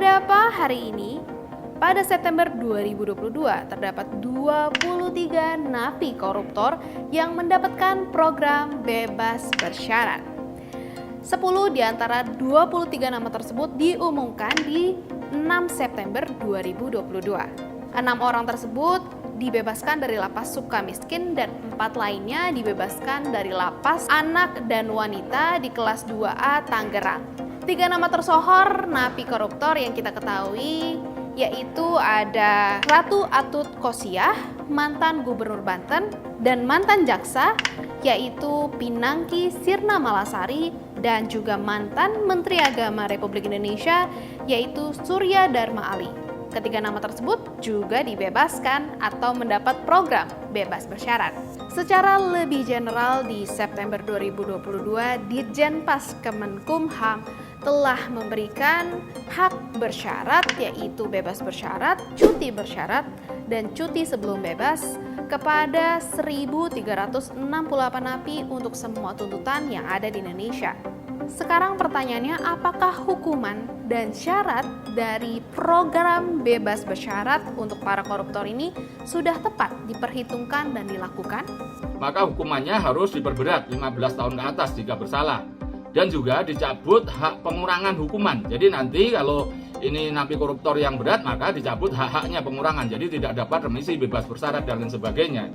Ada apa hari ini? Pada September 2022 terdapat 23 napi koruptor yang mendapatkan program bebas bersyarat. 10 di antara 23 nama tersebut diumumkan di 6 September 2022. 6 orang tersebut dibebaskan dari lapas Sukamiskin dan 4 lainnya dibebaskan dari lapas anak dan wanita di kelas 2A Tangerang. 3 nama tersohor napi koruptor yang kita ketahui yaitu ada Ratu Atut Khosyah, mantan Gubernur Banten, dan mantan jaksa yaitu Pinangki Sirna Malasari, dan juga mantan Menteri Agama Republik Indonesia yaitu Surya Dharma Ali. Ketiga nama tersebut juga dibebaskan atau mendapat program bebas bersyarat. Secara lebih general di September 2022, Ditjenpas Kemenkumham telah memberikan hak bersyarat yaitu bebas bersyarat, cuti bersyarat, dan cuti sebelum bebas kepada 1.368 napi untuk semua tuntutan yang ada di Indonesia. Sekarang pertanyaannya, apakah hukuman dan syarat dari program bebas bersyarat untuk para koruptor ini sudah tepat diperhitungkan dan dilakukan? Maka hukumannya harus diperberat 15 tahun ke atas jika bersalah. Dan juga dicabut hak pengurangan hukuman. Jadi nanti kalau ini napi koruptor yang berat, maka dicabut hak-haknya pengurangan. Jadi tidak dapat remisi, bebas bersyarat, dan lain sebagainya.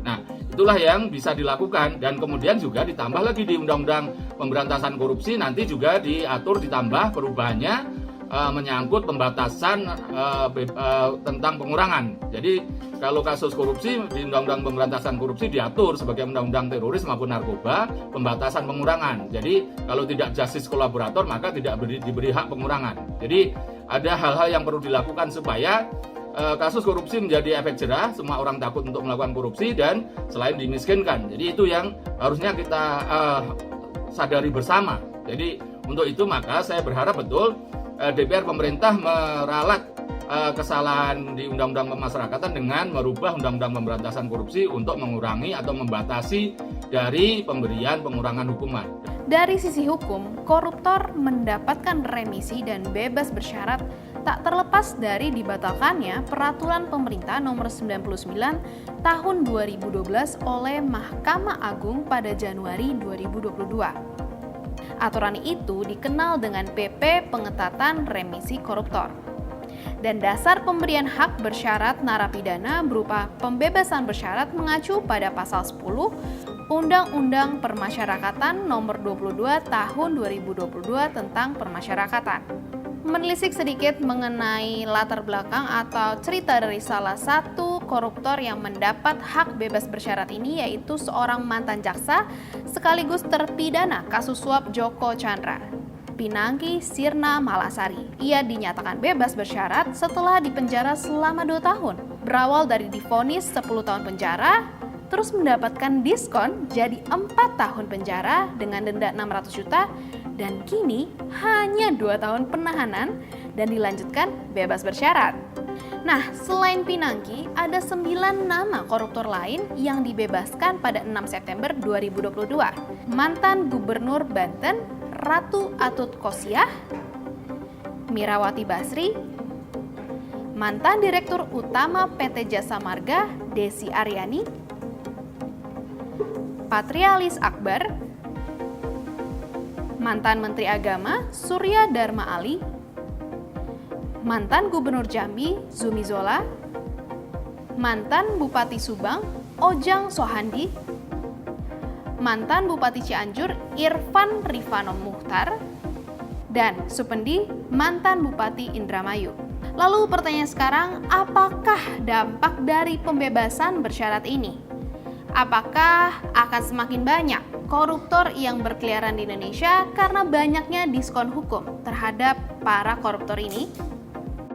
Nah, itulah yang bisa dilakukan. Dan kemudian juga ditambah lagi di Undang-Undang Pemberantasan Korupsi, nanti juga diatur ditambah perubahannya menyangkut pembatasan tentang pengurangan. Jadi kalau kasus korupsi di Undang-Undang Pemberantasan Korupsi diatur sebagai Undang-Undang Teroris maupun narkoba, pembatasan pengurangan. Jadi kalau tidak justice kolaborator maka tidak diberi hak pengurangan. Jadi ada hal-hal yang perlu dilakukan supaya kasus korupsi menjadi efek jerah, semua orang takut untuk melakukan korupsi dan selain dimiskinkan. Jadi itu yang harusnya kita sadari bersama. Jadi untuk itu maka saya berharap betul DPR pemerintah meralat kesalahan di Undang-Undang Pemasyarakatan dengan merubah Undang-Undang Pemberantasan Korupsi untuk mengurangi atau membatasi dari pemberian pengurangan hukuman. Dari sisi hukum, koruptor mendapatkan remisi dan bebas bersyarat tak terlepas dari dibatalkannya Peraturan Pemerintah Nomor 99 Tahun 2012 oleh Mahkamah Agung pada Januari 2022. Aturan itu dikenal dengan PP Pengetatan Remisi Koruptor. Dan dasar pemberian hak bersyarat narapidana berupa pembebasan bersyarat mengacu pada pasal 10 Undang-Undang Permasyarakatan Nomor 22 Tahun 2022 tentang Permasyarakatan. Menelisik sedikit mengenai latar belakang atau cerita dari salah satu koruptor yang mendapat hak bebas bersyarat ini, yaitu seorang mantan jaksa sekaligus terpidana kasus suap Joko Chandra, Pinangki Sirna Malasari. Ia dinyatakan bebas bersyarat setelah dipenjara selama 2 tahun. Berawal dari divonis 10 tahun penjara, terus mendapatkan diskon jadi 4 tahun penjara dengan denda 600 juta, dan kini hanya 2 tahun penahanan dan dilanjutkan bebas bersyarat. Nah, selain Pinangki, ada 9 nama koruptor lain yang dibebaskan pada 6 September 2022. Mantan Gubernur Banten, Ratu Atut Khosyah, Mirawati Basri, mantan Direktur Utama PT Jasa Marga, Desi Aryani, Patrialis Akbar, mantan Menteri Agama Surya Dharma Ali, mantan Gubernur Jambi Zumi Zola, mantan Bupati Subang Ojang Sohandi, mantan Bupati Cianjur Irfan Rifano Mukhtar, dan Supendi mantan Bupati Indramayu. Lalu pertanyaan sekarang, apakah dampak dari pembebasan bersyarat ini? Apakah akan semakin banyak koruptor yang berkeliaran di Indonesia karena banyaknya diskon hukum terhadap para koruptor ini?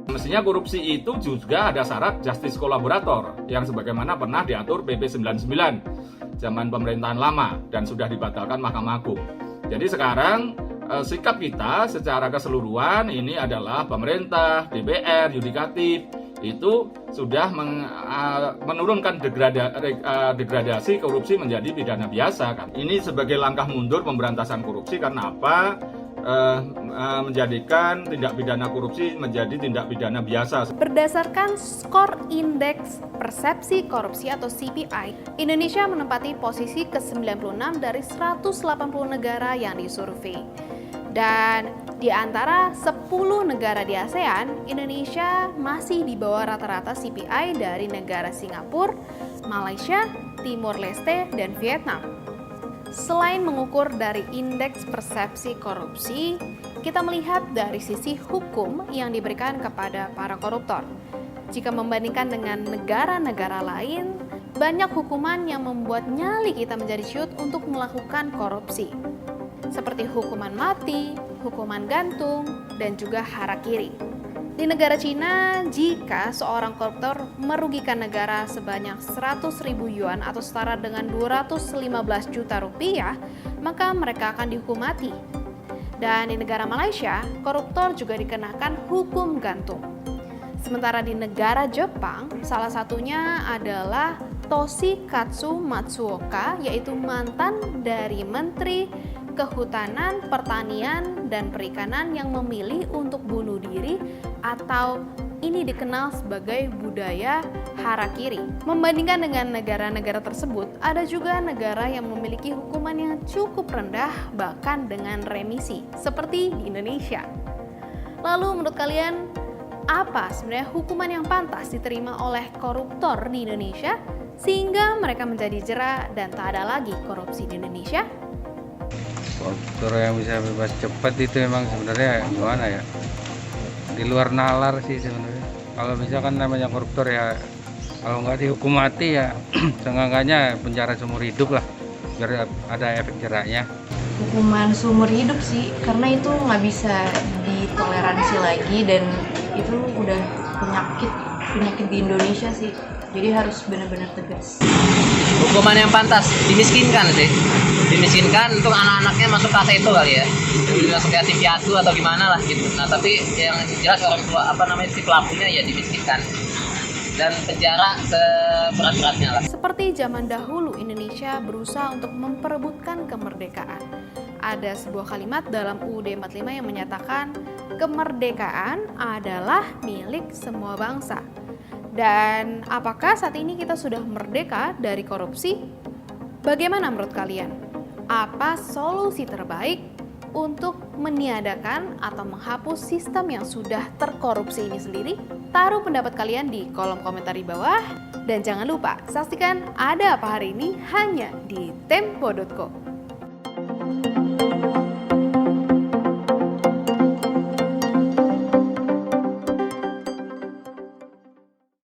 Mestinya korupsi itu juga ada syarat justice kolaborator yang sebagaimana pernah diatur PP 99 zaman pemerintahan lama dan sudah dibatalkan Mahkamah Agung. Jadi sekarang sikap kita secara keseluruhan ini adalah pemerintah, DPR, yudikatif itu sudah menurunkan degradasi korupsi menjadi pidana biasa kan. Ini sebagai langkah mundur pemberantasan korupsi karena apa? menjadikan tindak pidana korupsi menjadi tindak pidana biasa. Berdasarkan skor indeks persepsi korupsi atau CPI, Indonesia menempati posisi ke-96 dari 180 negara yang disurvei. Dan di antara 10 negara di ASEAN, Indonesia masih di bawah rata-rata CPI dari negara Singapura, Malaysia, Timor Leste, dan Vietnam. Selain mengukur dari indeks persepsi korupsi, kita melihat dari sisi hukum yang diberikan kepada para koruptor. Jika membandingkan dengan negara-negara lain, banyak hukuman yang membuat nyali kita menjadi ciut untuk melakukan korupsi. Seperti hukuman mati, hukuman gantung, dan juga harakiri. Di negara Cina, jika seorang koruptor merugikan negara sebanyak 100.000 yuan atau setara dengan 215 juta rupiah, maka mereka akan dihukum mati. Dan di negara Malaysia, koruptor juga dikenakan hukum gantung. Sementara di negara Jepang, salah satunya adalah Toshikatsu Matsuoka, yaitu mantan dari Menteri Kehutanan, Pertanian, dan Perikanan yang memilih untuk bunuh diri atau ini dikenal sebagai budaya harakiri. Membandingkan dengan negara-negara tersebut, ada juga negara yang memiliki hukuman yang cukup rendah bahkan dengan remisi, seperti di Indonesia. Lalu menurut kalian, apa sebenarnya hukuman yang pantas diterima oleh koruptor di Indonesia sehingga mereka menjadi jera dan tak ada lagi korupsi di Indonesia? Koruptor yang bisa bebas cepat itu memang sebenarnya gimana ya, di luar nalar sih sebenarnya. Kalau misalkan namanya koruptor ya, kalau nggak dihukum mati ya seenggaknya penjara seumur hidup lah, biar ada efek jeraknya. Hukuman seumur hidup sih, karena itu nggak bisa ditoleransi lagi dan itu udah penyakit di Indonesia sih. Jadi harus benar-benar tegas. Hukuman yang pantas dimiskinkan sih, dimiskinkan untuk anak-anaknya masuk kelas itu kali ya, masuk yatim piatu atau gimana lah gitu. Nah tapi yang jelas orang tua si pelakunya ya dimiskinkan dan penjara seberat-beratnya lah. Seperti zaman dahulu Indonesia berusaha untuk memperebutkan kemerdekaan. Ada sebuah kalimat dalam UUD 45 yang menyatakan kemerdekaan adalah milik semua bangsa. Dan apakah saat ini kita sudah merdeka dari korupsi? Bagaimana menurut kalian? Apa solusi terbaik untuk meniadakan atau menghapus sistem yang sudah terkorupsi ini sendiri? Taruh pendapat kalian di kolom komentar di bawah. Dan jangan lupa saksikan Ada Apa Hari Ini hanya di Tempo.co.